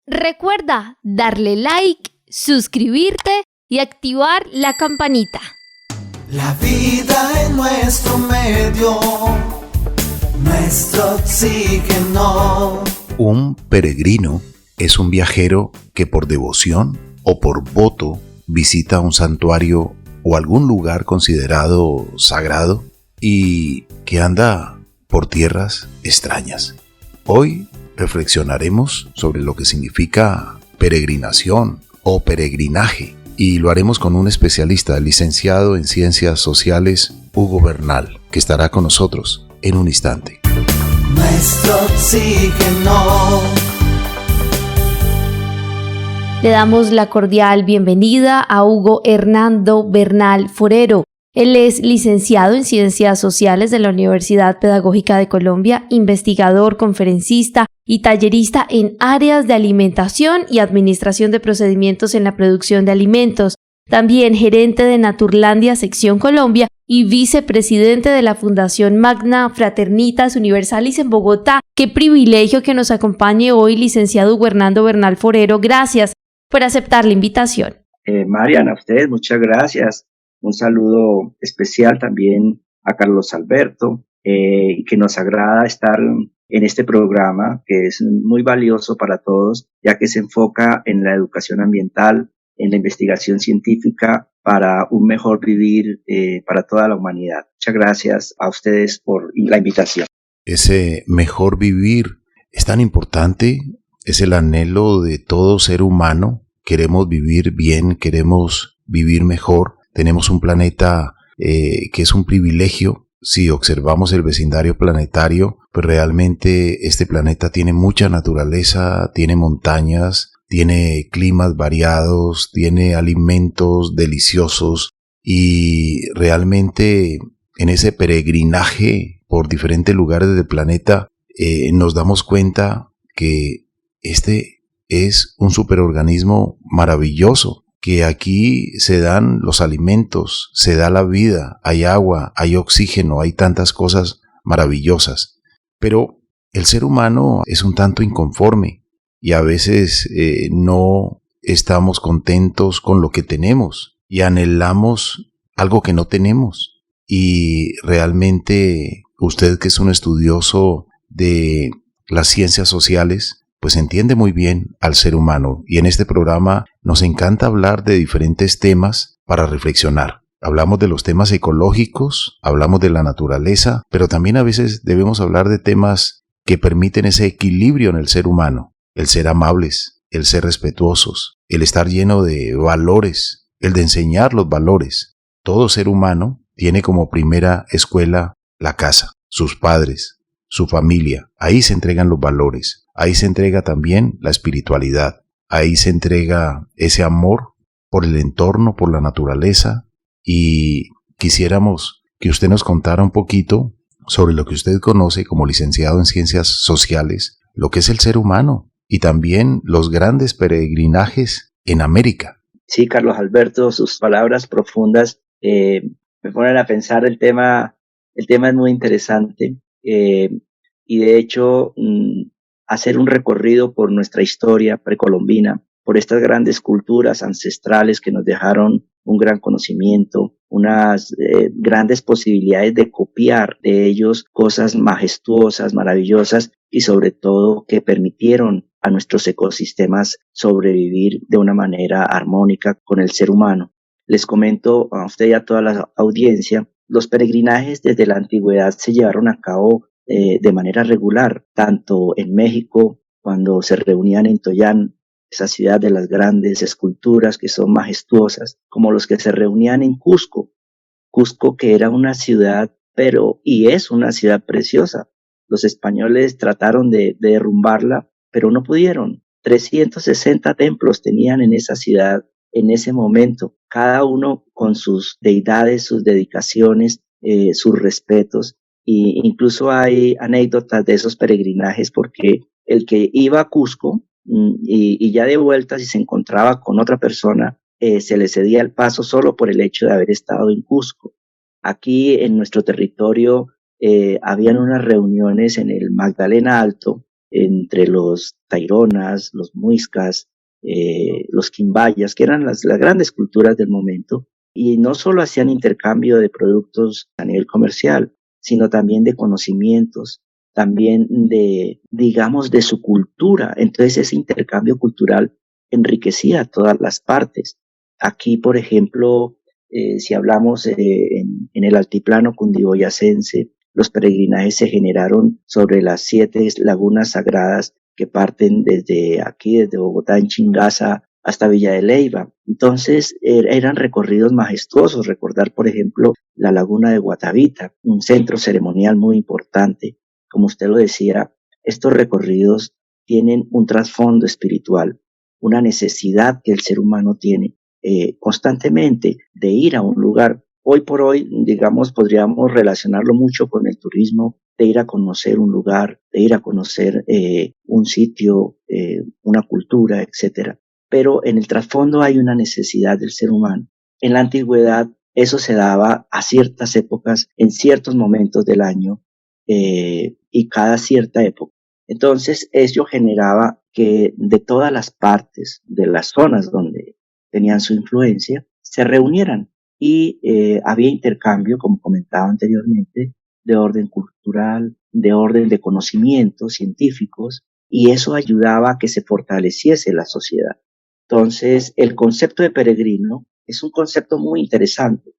Recuerda darle like, suscribirte y activar la campanita. La vida en nuestro medio, nuestro oxígeno. Un peregrino es un viajero que por devoción o por voto visita un santuario o algún lugar considerado sagrado y que anda por tierras extrañas. Hoy reflexionaremos sobre lo que significa peregrinación o peregrinaje y lo haremos con un especialista, licenciado en Ciencias Sociales, Hugo Bernal, que estará con nosotros en un instante. Nuestro oxígeno. Le damos la cordial bienvenida a Hugo Hernando Bernal Forero. Él es licenciado en Ciencias Sociales de la Universidad Pedagógica de Colombia, investigador, conferencista y tallerista en áreas de alimentación y administración de procedimientos en la producción de alimentos. También gerente de Naturlandia Sección Colombia y vicepresidente de la Fundación Magna Fraternitas Universalis en Bogotá. Qué privilegio que nos acompañe hoy, licenciado Hugo Hernando Bernal Forero. Gracias por aceptar la invitación. Mariana, a ustedes muchas gracias. Un saludo especial también a Carlos Alberto, que nos agrada estar en este programa, que es muy valioso para todos, ya que se enfoca en la educación ambiental, en la investigación científica para un mejor vivir para toda la humanidad. Muchas gracias a ustedes por la invitación. Ese mejor vivir es tan importante, es el anhelo de todo ser humano. Queremos vivir bien, queremos vivir mejor. Tenemos un planeta que es un privilegio. Si observamos el vecindario planetario, pues realmente este planeta tiene mucha naturaleza, tiene montañas, tiene climas variados, tiene alimentos deliciosos y realmente en ese peregrinaje por diferentes lugares del planeta nos damos cuenta que este es un superorganismo maravilloso, que aquí se dan los alimentos, se da la vida, hay agua, hay oxígeno, hay tantas cosas maravillosas. Pero el ser humano es un tanto inconforme y a veces no estamos contentos con lo que tenemos y anhelamos algo que no tenemos. Y realmente usted, que es un estudioso de las ciencias sociales, pues entiende muy bien al ser humano, y en este programa nos encanta hablar de diferentes temas para reflexionar. Hablamos de los temas ecológicos, hablamos de la naturaleza, pero también a veces debemos hablar de temas que permiten ese equilibrio en el ser humano, el ser amables, el ser respetuosos, el estar lleno de valores, el de enseñar los valores. Todo ser humano tiene como primera escuela la casa, sus padres, su familia. Ahí se entregan los valores. Ahí se entrega también la espiritualidad. Ahí se entrega ese amor por el entorno, por la naturaleza. Y quisiéramos que usted nos contara un poquito sobre lo que usted conoce como licenciado en Ciencias Sociales, lo que es el ser humano y también los grandes peregrinajes en América. Sí, Carlos Alberto, sus palabras profundas me ponen a pensar. El tema es muy interesante y de hecho hacer un recorrido por nuestra historia precolombina, por estas grandes culturas ancestrales que nos dejaron un gran conocimiento, unas grandes posibilidades de copiar de ellos cosas majestuosas, maravillosas y sobre todo que permitieron a nuestros ecosistemas sobrevivir de una manera armónica con el ser humano. Les comento a usted y a toda la audiencia, los peregrinajes desde la antigüedad se llevaron a cabo de manera regular, tanto en México, cuando se reunían en Toyán, esa ciudad de las grandes esculturas que son majestuosas, como los que se reunían en Cusco, que era una ciudad, y es una ciudad preciosa. Los españoles trataron de derrumbarla, pero no pudieron. 360 templos tenían en esa ciudad en ese momento, cada uno con sus deidades, sus dedicaciones, sus respetos. Y incluso hay anécdotas de esos peregrinajes, porque el que iba a Cusco y ya de vuelta, si se encontraba con otra persona, se le cedía el paso solo por el hecho de haber estado en Cusco. Aquí en nuestro territorio habían unas reuniones en el Magdalena Alto, entre los taironas, los muiscas, los quimbayas, que eran las grandes culturas del momento, y no solo hacían intercambio de productos a nivel comercial, sino también de conocimientos, también de, digamos, de su cultura. Entonces ese intercambio cultural enriquecía a todas las partes. Aquí, por ejemplo, si hablamos en el altiplano cundiboyacense, los peregrinajes se generaron sobre las 7 lagunas sagradas que parten desde aquí, desde Bogotá, en Chingaza, hasta Villa de Leyva. Entonces eran recorridos majestuosos. Recordar, por ejemplo, la laguna de Guatavita, un centro ceremonial muy importante. Como usted lo decía, estos recorridos tienen un trasfondo espiritual, una necesidad que el ser humano tiene constantemente de ir a un lugar. Hoy por hoy, digamos, podríamos relacionarlo mucho con el turismo, de ir a conocer un lugar, de ir a conocer un sitio, una cultura, etcétera. Pero en el trasfondo hay una necesidad del ser humano. En la antigüedad eso se daba a ciertas épocas, en ciertos momentos del año y cada cierta época. Entonces ello generaba que de todas las partes, de las zonas donde tenían su influencia, se reunieran y había intercambio, como comentaba anteriormente, de orden cultural, de orden de conocimientos científicos, y eso ayudaba a que se fortaleciese la sociedad. Entonces, el concepto de peregrino es un concepto muy interesante.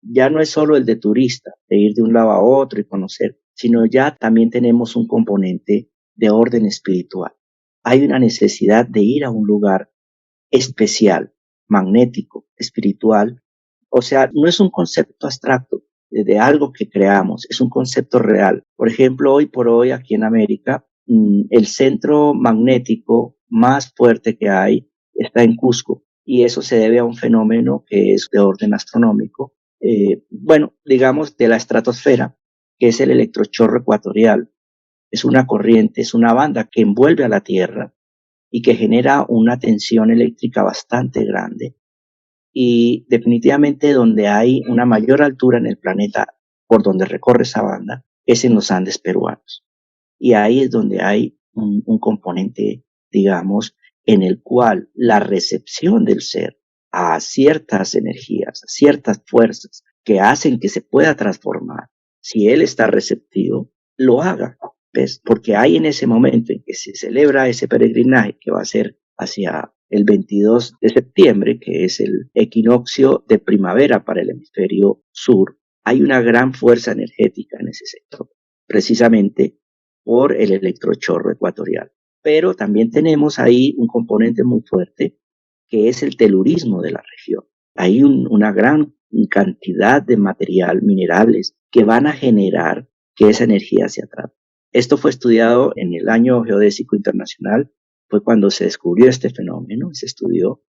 Ya no es solo el de turista, de ir de un lado a otro y conocer, sino ya también tenemos un componente de orden espiritual. Hay una necesidad de ir a un lugar especial, magnético, espiritual. O sea, no es un concepto abstracto de algo que creamos, es un concepto real. Por ejemplo, hoy por hoy aquí en América, el centro magnético más fuerte que hay está en Cusco, y eso se debe a un fenómeno que es de orden astronómico, bueno, digamos de la estratosfera, que es el electrochorro ecuatorial. Es una corriente, es una banda que envuelve a la Tierra y que genera una tensión eléctrica bastante grande. Y definitivamente donde hay una mayor altura en el planeta por donde recorre esa banda es en los Andes peruanos. Y ahí es donde hay un componente, digamos, en el cual la recepción del ser a ciertas energías, a ciertas fuerzas que hacen que se pueda transformar, si él está receptivo, lo haga. ¿Ves? Porque hay en ese momento en que se celebra ese peregrinaje que va a ser hacia el 22 de septiembre, que es el equinoccio de primavera para el hemisferio sur, hay una gran fuerza energética en ese sector, precisamente por el electrochorro ecuatorial. Pero también tenemos ahí un componente muy fuerte, que es el telurismo de la región. Hay una gran cantidad de material, minerales, que van a generar que esa energía se atrape. Esto fue estudiado en el Año Geodésico Internacional, fue cuando se descubrió este fenómeno, se estudió,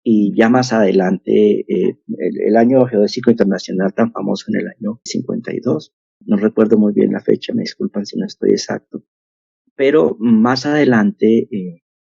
y ya más adelante, el Año Geodésico Internacional tan famoso en el año 52, no recuerdo muy bien la fecha, me disculpan si no estoy exacto, pero más adelante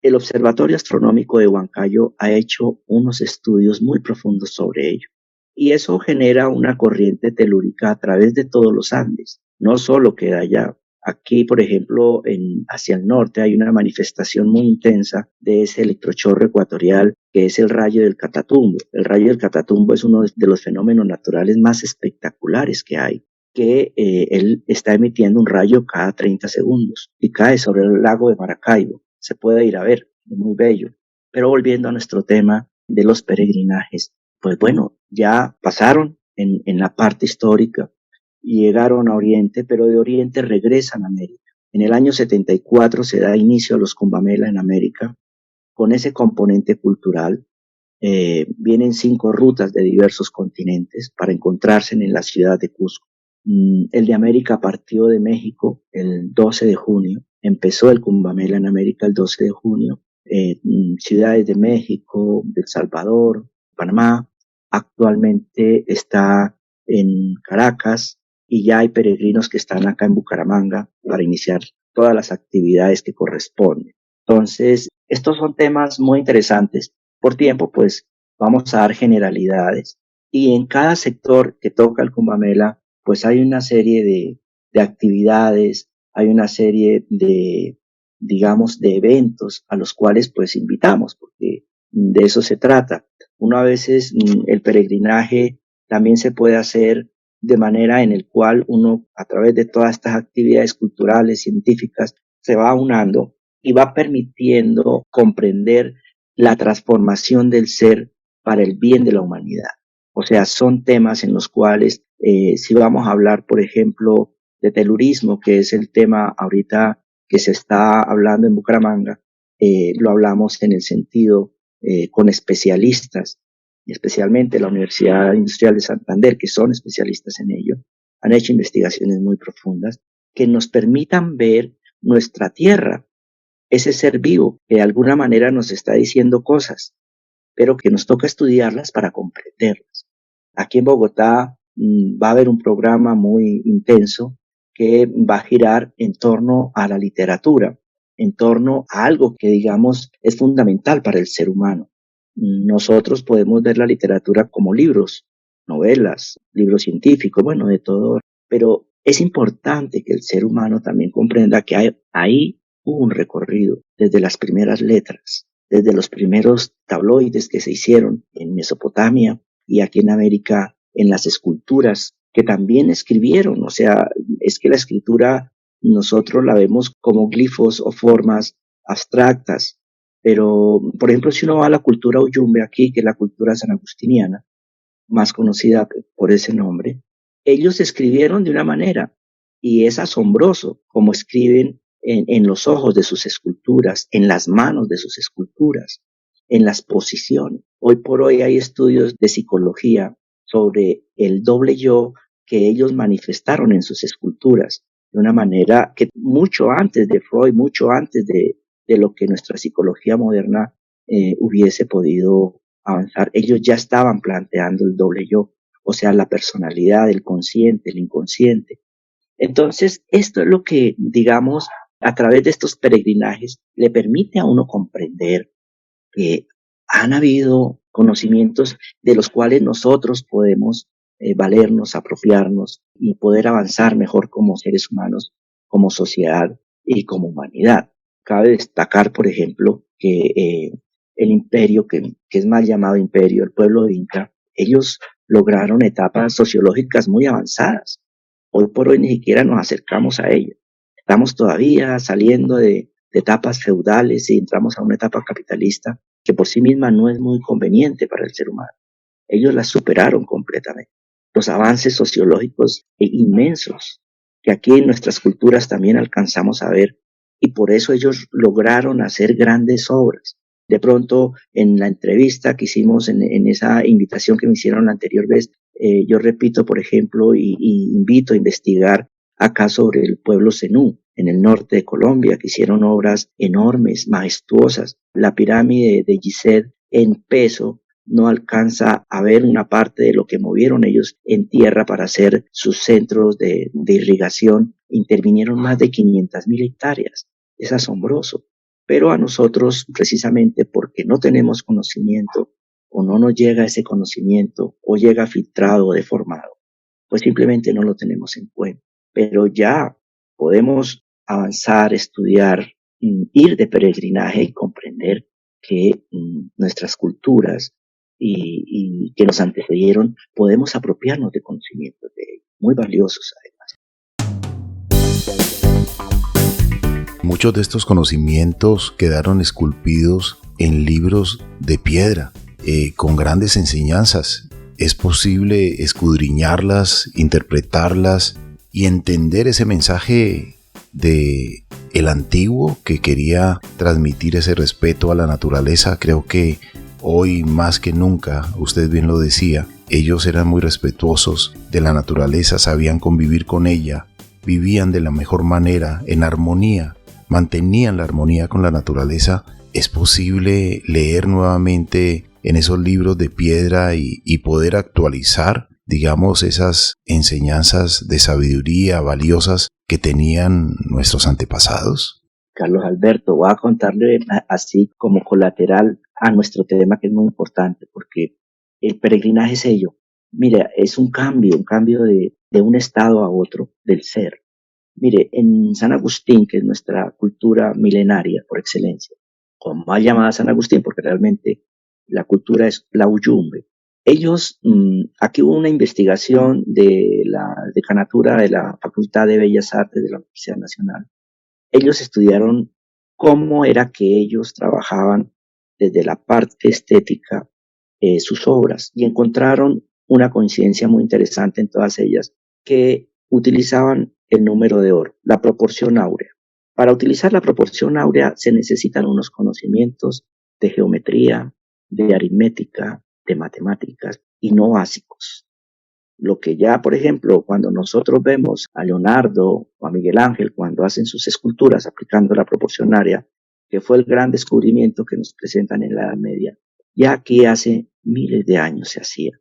el Observatorio Astronómico de Huancayo ha hecho unos estudios muy profundos sobre ello. Y eso genera una corriente telúrica a través de todos los Andes, no solo queda allá. Aquí, por ejemplo, hacia el norte hay una manifestación muy intensa de ese electrochorro ecuatorial, que es el rayo del Catatumbo. El rayo del Catatumbo es uno de los fenómenos naturales más espectaculares que hay, que él está emitiendo un rayo cada 30 segundos y cae sobre el lago de Maracaibo. Se puede ir a ver, es muy bello. Pero volviendo a nuestro tema de los peregrinajes, pues bueno, ya pasaron en la parte histórica y llegaron a Oriente, pero de Oriente regresan a América. En el año 74 se da inicio a los Kumbamela en América, con ese componente cultural. Vienen 5 rutas de diversos continentes para encontrarse en la ciudad de Cusco. El de América partió de México el 12 de junio, empezó el Kumbamela en América el 12 de junio, ciudades de México, de El Salvador, Panamá, actualmente está en Caracas, y ya hay peregrinos que están acá en Bucaramanga para iniciar todas las actividades que corresponden. Entonces, estos son temas muy interesantes. Por tiempo, pues, vamos a dar generalidades. Y en cada sector que toca el Kumbamela, pues hay una serie de actividades, hay una serie de digamos, de eventos a los cuales pues invitamos, porque de eso se trata. Uno a veces, el peregrinaje también se puede hacer de manera en el cual uno, a través de todas estas actividades culturales, científicas, se va aunando y va permitiendo comprender la transformación del ser para el bien de la humanidad. O sea, son temas en los cuales, si vamos a hablar, por ejemplo, de telurismo, que es el tema ahorita que se está hablando en Bucaramanga, lo hablamos en el sentido con especialistas, especialmente la Universidad Industrial de Santander, que son especialistas en ello, han hecho investigaciones muy profundas que nos permitan ver nuestra tierra, ese ser vivo que de alguna manera nos está diciendo cosas, pero que nos toca estudiarlas para comprenderlas. Aquí en Bogotá va a haber un programa muy intenso que va a girar en torno a la literatura, en torno a algo que, digamos, es fundamental para el ser humano. Nosotros podemos ver la literatura como libros, novelas, libros científicos, bueno, de todo, pero es importante que el ser humano también comprenda que ahí hubo un recorrido desde las primeras letras, desde los primeros tabloides que se hicieron en Mesopotamia y aquí en América, en las esculturas que también escribieron. O sea, es que la escritura nosotros la vemos como glifos o formas abstractas, pero, por ejemplo, si uno va a la cultura Uyumbe aquí, que es la cultura sanagustiniana, más conocida por ese nombre, ellos escribieron de una manera y es asombroso cómo escriben en los ojos de sus esculturas, en las manos de sus esculturas, en las posiciones. Hoy por hoy hay estudios de psicología sobre el doble yo que ellos manifestaron en sus esculturas de una manera que mucho antes de Freud, mucho antes de lo que nuestra psicología moderna hubiese podido avanzar, ellos ya estaban planteando el doble yo, o sea, la personalidad, el consciente, el inconsciente. Entonces, esto es lo que, digamos, a través de estos peregrinajes le permite a uno comprender que han habido conocimientos de los cuales nosotros podemos valernos, apropiarnos y poder avanzar mejor como seres humanos, como sociedad y como humanidad. Cabe destacar, por ejemplo, que el imperio, que es mal llamado imperio, el pueblo inca, ellos lograron etapas sociológicas muy avanzadas. Hoy por hoy ni siquiera nos acercamos a ellas. Estamos todavía saliendo de etapas feudales y entramos a una etapa capitalista que por sí misma no es muy conveniente para el ser humano. Ellos la superaron completamente. Los avances sociológicos inmensos que aquí en nuestras culturas también alcanzamos a ver y por eso ellos lograron hacer grandes obras. De pronto, en la entrevista que hicimos, en esa invitación que me hicieron la anterior vez, yo repito, por ejemplo, y invito a investigar acá sobre el pueblo zenú, en el norte de Colombia, que hicieron obras enormes, majestuosas. La pirámide de Gizeh en peso no alcanza a ver una parte de lo que movieron ellos en tierra para hacer sus centros de irrigación. Intervinieron más de 500,000 hectáreas. Es asombroso. Pero a nosotros, precisamente porque no tenemos conocimiento o no nos llega ese conocimiento o llega filtrado o deformado, pues simplemente no lo tenemos en cuenta. Pero ya podemos avanzar, estudiar, ir de peregrinaje y comprender que nuestras culturas y que nos antecedieron, podemos apropiarnos de conocimientos de ellos, muy valiosos además. Muchos de estos conocimientos quedaron esculpidos en libros de piedra, con grandes enseñanzas. Es posible escudriñarlas, interpretarlas y entender ese mensaje de el antiguo que quería transmitir ese respeto a la naturaleza. Creo que hoy más que nunca, usted bien lo decía, ellos eran muy respetuosos de la naturaleza, sabían convivir con ella, vivían de la mejor manera, en armonía, mantenían la armonía con la naturaleza. Es posible leer nuevamente en esos libros de piedra y poder actualizar, digamos, esas enseñanzas de sabiduría valiosas que tenían nuestros antepasados. Carlos Alberto, voy a contarle así como colateral a nuestro tema, que es muy importante, porque el peregrinaje es ello. Mira, es un cambio de un estado a otro del ser. Mire, en San Agustín, que es nuestra cultura milenaria por excelencia, o mal llamada San Agustín, porque realmente la cultura es la Uyumbe. Ellos, aquí hubo una investigación de la decanatura de la Facultad de Bellas Artes de la Universidad Nacional. Ellos estudiaron cómo era que ellos trabajaban desde la parte estética sus obras y encontraron una coincidencia muy interesante en todas ellas, que utilizaban el número de oro, la proporción áurea. Para utilizar la proporción áurea se necesitan unos conocimientos de geometría, de aritmética, de matemáticas y no básicos. Lo que ya, por ejemplo, cuando nosotros vemos a Leonardo o a Miguel Ángel cuando hacen sus esculturas aplicando la proporción área, que fue el gran descubrimiento que nos presentan en la Edad Media, ya aquí hace miles de años se hacía.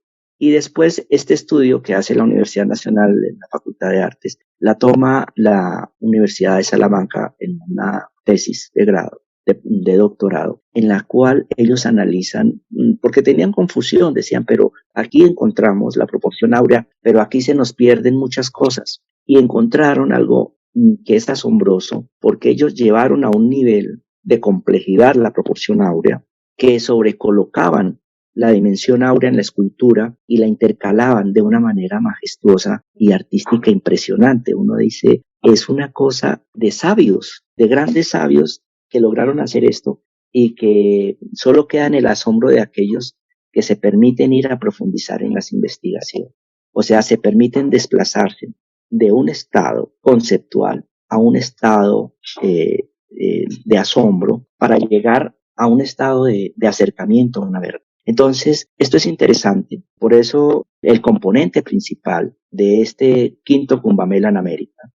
Y después este estudio que hace la Universidad Nacional en la Facultad de Artes, la toma la Universidad de Salamanca en una tesis de grado, de doctorado, en la cual ellos analizan, porque tenían confusión, decían, pero aquí encontramos la proporción áurea, pero aquí se nos pierden muchas cosas. Y encontraron algo que es asombroso, porque ellos llevaron a un nivel de complejidad la proporción áurea, que sobrecolocaban la dimensión áurea en la escultura y la intercalaban de una manera majestuosa y artística impresionante. Uno dice, es una cosa de sabios, de grandes sabios que lograron hacer esto y que solo queda en el asombro de aquellos que se permiten ir a profundizar en las investigaciones. O sea, se permiten desplazarse de un estado conceptual a un estado de asombro para llegar a un estado de acercamiento a una verdad. Entonces, esto es interesante. Por eso, el componente principal de este quinto Kumbamela en América,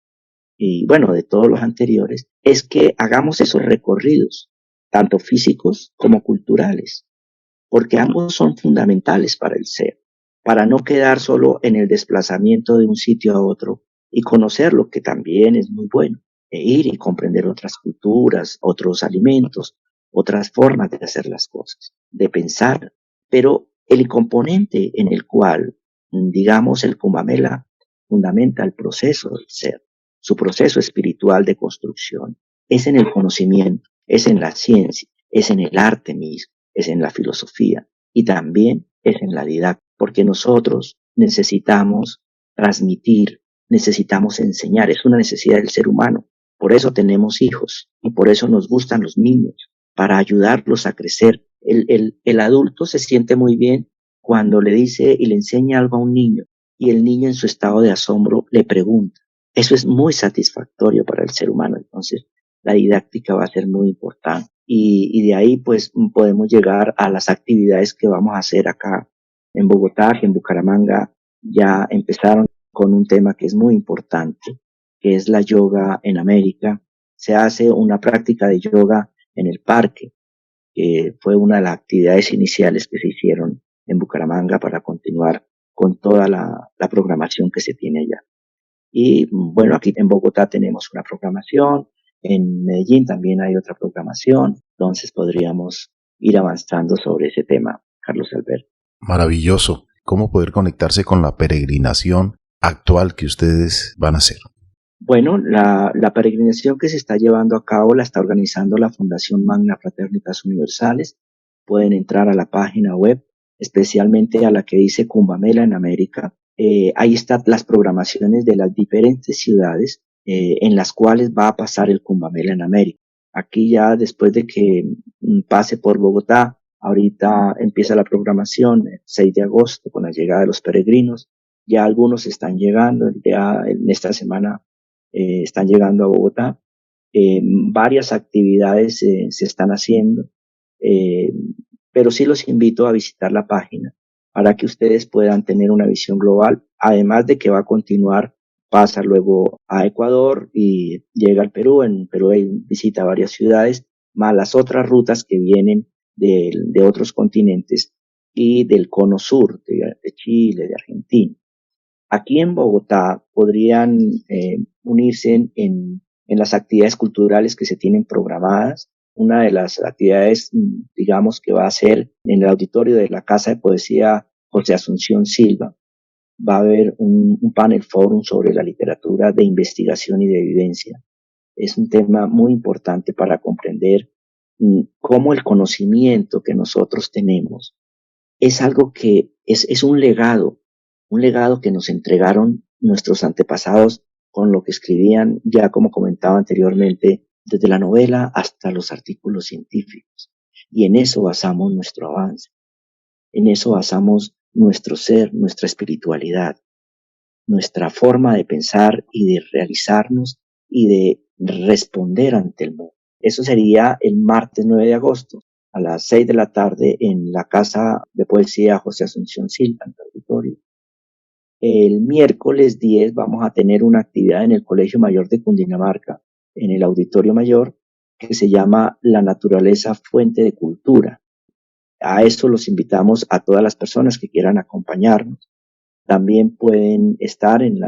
y bueno, de todos los anteriores, es que hagamos esos recorridos, tanto físicos como culturales, porque ambos son fundamentales para el ser, para no quedar solo en el desplazamiento de un sitio a otro y conocer lo que también es muy bueno, e ir y comprender otras culturas, otros alimentos, otras formas de hacer las cosas, de pensar, pero el componente en el cual, digamos, el Kumbamela fundamenta el proceso del ser, su proceso espiritual de construcción, es en el conocimiento, es en la ciencia, es en el arte mismo, es en la filosofía y también es en la didáctica, porque nosotros necesitamos transmitir, necesitamos enseñar, es una necesidad del ser humano. Por eso tenemos hijos y por eso nos gustan los niños, para ayudarlos a crecer. El adulto se siente muy bien cuando le dice y le enseña algo a un niño y el niño en su estado de asombro le pregunta. Eso es muy satisfactorio para el ser humano. Entonces, la didáctica va a ser muy importante. Y de ahí, pues, podemos llegar a las actividades que vamos a hacer acá en Bogotá, que en Bucaramanga ya empezaron con un tema que es muy importante, que es la yoga en América. Se hace una práctica de yoga en el parque, que fue una de las actividades iniciales que se hicieron en Bucaramanga para continuar con toda la programación que se tiene allá. Y bueno, aquí en Bogotá tenemos una programación, en Medellín también hay otra programación, entonces podríamos ir avanzando sobre ese tema, Carlos Alberto. Maravilloso. ¿Cómo poder conectarse con la peregrinación actual que ustedes van a hacer? Bueno, la peregrinación que se está llevando a cabo la está organizando la Fundación Magna Fraternitas Universales. Pueden entrar a la página web, especialmente a la que dice Kumbamela en América. Ahí están las programaciones de las diferentes ciudades en las cuales va a pasar el Kumbamela en América. Aquí ya después de que pase por Bogotá, ahorita empieza la programación el 6 de agosto con la llegada de los peregrinos. Ya algunos están llegando, ya en esta semana están llegando a Bogotá. Varias actividades se están haciendo, pero sí los invito a visitar la página para que ustedes puedan tener una visión global, además de que va a continuar, pasa luego a Ecuador y llega al Perú. En Perú visita varias ciudades, más las otras rutas que vienen de otros continentes y del cono sur, de Chile, de Argentina. Aquí en Bogotá podrían unirse en las actividades culturales que se tienen programadas. Una de las actividades, digamos, que va a ser en el auditorio de la Casa de Poesía José Asunción Silva. va a haber un panel forum sobre la literatura de investigación y de evidencia. Es un tema muy importante para comprender cómo el conocimiento que nosotros tenemos es algo que es un legado que nos entregaron nuestros antepasados con lo que escribían, ya como comentaba anteriormente, desde la novela hasta los artículos científicos. Y en eso basamos nuestro avance, en eso basamos nuestro ser, nuestra espiritualidad, nuestra forma de pensar y de realizarnos y de responder ante el mundo. Eso sería el martes 9 de agosto a las 6 de la tarde en la Casa de Poesía José Asunción Silva, en el auditorio. El miércoles 10 vamos a tener una actividad en el Colegio Mayor de Cundinamarca, en el Auditorio Mayor, que se llama La Naturaleza Fuente de Cultura. A eso los invitamos a todas las personas que quieran acompañarnos. También pueden estar en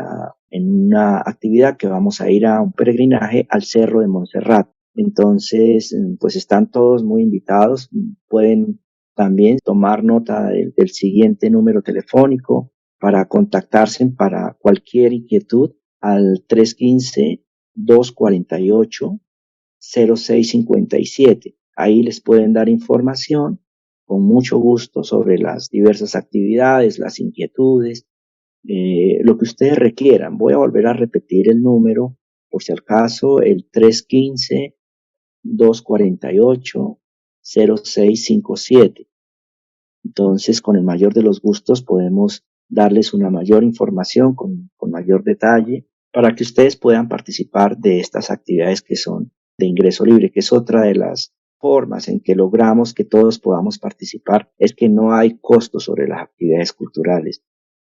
una actividad que vamos a ir a un peregrinaje al Cerro de Montserrat. Entonces, pues están todos muy invitados. Pueden también tomar nota del siguiente número telefónico para contactarse para cualquier inquietud al 315-248-0657. Ahí les pueden dar información con mucho gusto sobre las diversas actividades, las inquietudes, lo que ustedes requieran. Voy a volver a repetir el número, por si acaso, el 315-248-0657. Entonces, con el mayor de los gustos, podemos darles una mayor información con mayor detalle para que ustedes puedan participar de estas actividades que son de ingreso libre, que es otra de las formas en que logramos que todos podamos participar, es que no hay costo sobre las actividades culturales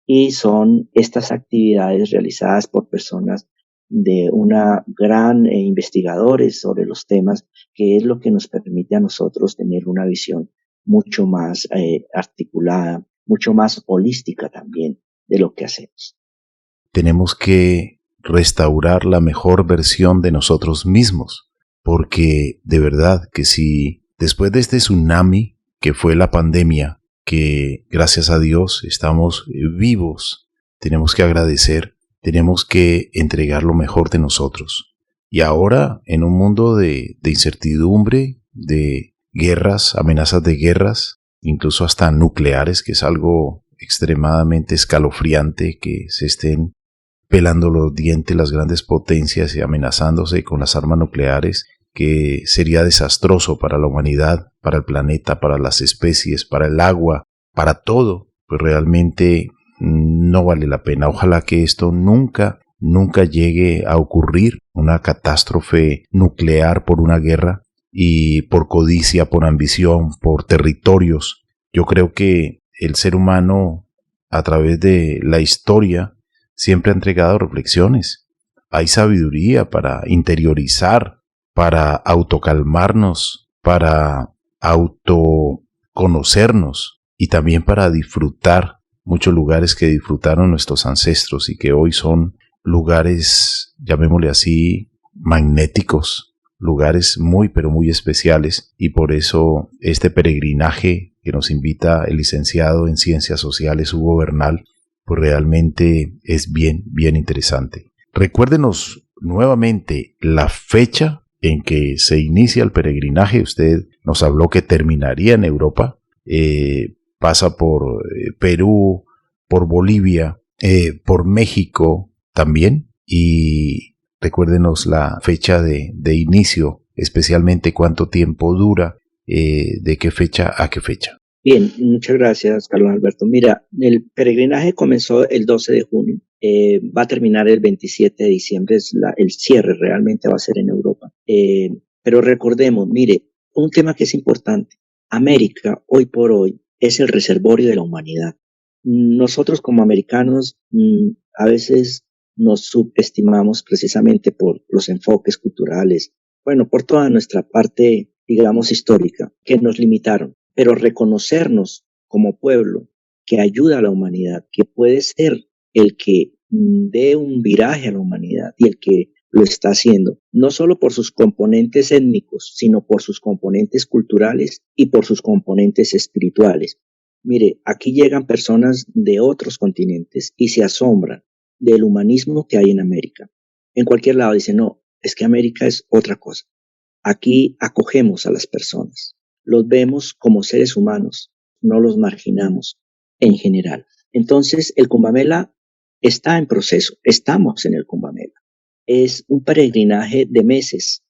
y son estas actividades realizadas por personas de una gran investigadores sobre los temas, que es lo que nos permite a nosotros tener una visión mucho más articulada, mucho más holística también de lo que hacemos. Tenemos que restaurar la mejor versión de nosotros mismos, porque de verdad que si después de este tsunami que fue la pandemia, que gracias a Dios estamos vivos, tenemos que agradecer, tenemos que entregar lo mejor de nosotros. Y ahora, en un mundo de incertidumbre, de guerras, amenazas de guerras, incluso hasta nucleares, que es algo extremadamente escalofriante, que se estén pelando los dientes las grandes potencias y amenazándose con las armas nucleares, que sería desastroso para la humanidad, para el planeta, para las especies, para el agua, para todo, pues realmente no vale la pena. Ojalá que esto nunca llegue a ocurrir, una catástrofe nuclear por una guerra y por codicia, por ambición, por territorios. Yo creo que el ser humano, a través de la historia, siempre ha entregado reflexiones. Hay sabiduría para interiorizar, para autocalmarnos, para autoconocernos y también para disfrutar muchos lugares que disfrutaron nuestros ancestros y que hoy son lugares, llamémosle así, magnéticos, lugares muy pero muy especiales, y por eso este peregrinaje que nos invita el licenciado en Ciencias Sociales Hugo Bernal, pues realmente es bien interesante. Recuérdenos nuevamente la fecha en que se inicia el peregrinaje. Usted nos habló que terminaría en Europa, pasa por Perú, por Bolivia, por México también, y recuérdenos la fecha de inicio, especialmente cuánto tiempo dura, de qué fecha a qué fecha. Bien, muchas gracias, Carlos Alberto. Mira, el peregrinaje comenzó el 12 de junio, va a terminar el 27 de diciembre, el cierre realmente va a ser en Europa. Pero recordemos, mire, un tema que es importante, América hoy por hoy es el reservorio de la humanidad. Nosotros como americanos a veces nos subestimamos precisamente por los enfoques culturales, bueno, por toda nuestra parte, digamos, histórica, que nos limitaron. Pero reconocernos como pueblo que ayuda a la humanidad, que puede ser el que dé un viraje a la humanidad y el que lo está haciendo, no solo por sus componentes étnicos, sino por sus componentes culturales y por sus componentes espirituales. Mire, aquí llegan personas de otros continentes y se asombran del humanismo que hay en América. En cualquier lado dicen, no, es que América es otra cosa. Aquí acogemos a las personas, los vemos como seres humanos, no los marginamos en general. Entonces, el Kumbh Mela está en proceso, estamos en el Kumbh Mela. Es un peregrinaje de meses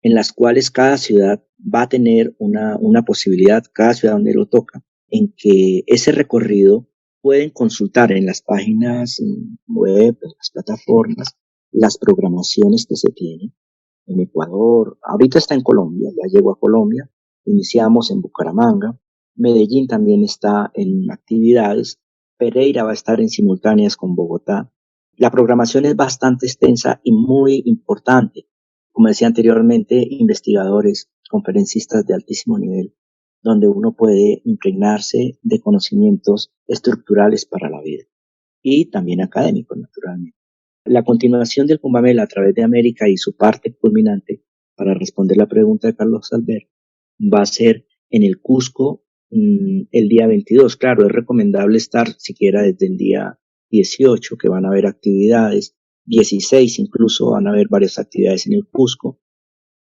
en las cuales cada ciudad va a tener una posibilidad, cada ciudad donde lo toca, en que ese recorrido pueden consultar en las páginas web, en las plataformas, las programaciones que se tienen en Ecuador. Ahorita está en Colombia, ya llegó a Colombia, iniciamos en Bucaramanga, Medellín también está en actividades, Pereira va a estar en simultáneas con Bogotá. La programación es bastante extensa y muy importante. Como decía anteriormente, investigadores, conferencistas de altísimo nivel, donde uno puede impregnarse de conocimientos estructurales para la vida y también académicos, naturalmente. La continuación del Kumbh Mela a través de América y su parte culminante, para responder la pregunta de Carlos Albert, va a ser en el Cusco el día 22. Claro, es recomendable estar siquiera desde el día 18, que van a haber actividades, 16 incluso van a haber varias actividades en el Cusco,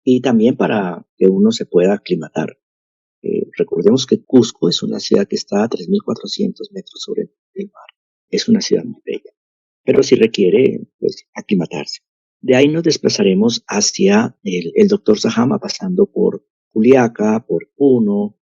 y también para que uno se pueda aclimatar. Recordemos que Cusco es una ciudad que está a 3.400 metros sobre el mar. Es una ciudad muy bella, pero sí requiere pues aclimatarse. De ahí nos desplazaremos hacia el Dr. Sajama, pasando por Juliaca, por Puno,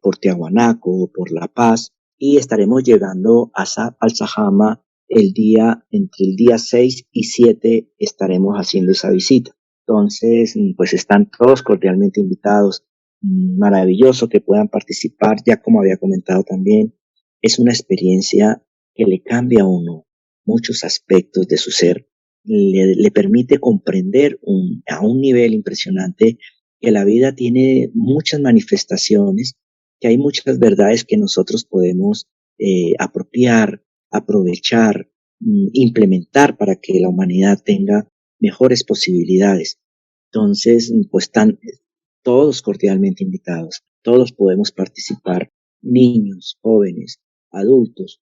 por Tiahuanaco, por La Paz, y estaremos llegando al Sajama entre el día 6 y 7 estaremos haciendo esa visita. Entonces, pues están todos cordialmente invitados. Maravilloso que puedan participar, ya como había comentado también, es una experiencia que le cambia a uno muchos aspectos de su ser, le permite comprender a un nivel impresionante que la vida tiene muchas manifestaciones, que hay muchas verdades que nosotros podemos apropiar, aprovechar, implementar para que la humanidad tenga mejores posibilidades. Entonces, pues están todos cordialmente invitados, todos podemos participar, niños, jóvenes, adultos,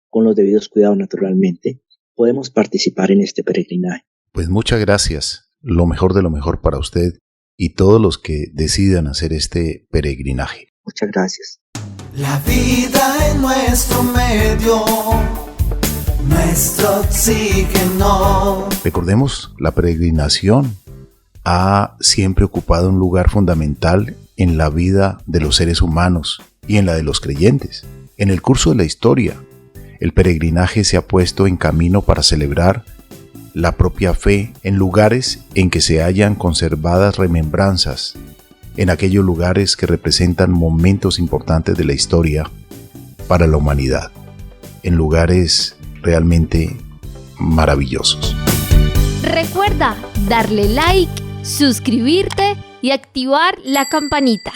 con los debidos cuidados naturalmente, podemos participar en este peregrinaje. Pues muchas gracias, lo mejor de lo mejor para usted y todos los que decidan hacer este peregrinaje. Muchas gracias. La vida en nuestro medio, nuestro oxígeno. Recordemos, la peregrinación ha siempre ocupado un lugar fundamental en la vida de los seres humanos y en la de los creyentes. En el curso de la historia, el peregrinaje se ha puesto en camino para celebrar la propia fe en lugares en que se hallan conservadas remembranzas, en aquellos lugares que representan momentos importantes de la historia para la humanidad, en lugares realmente maravillosos. Recuerda darle like, suscribirte y activar la campanita.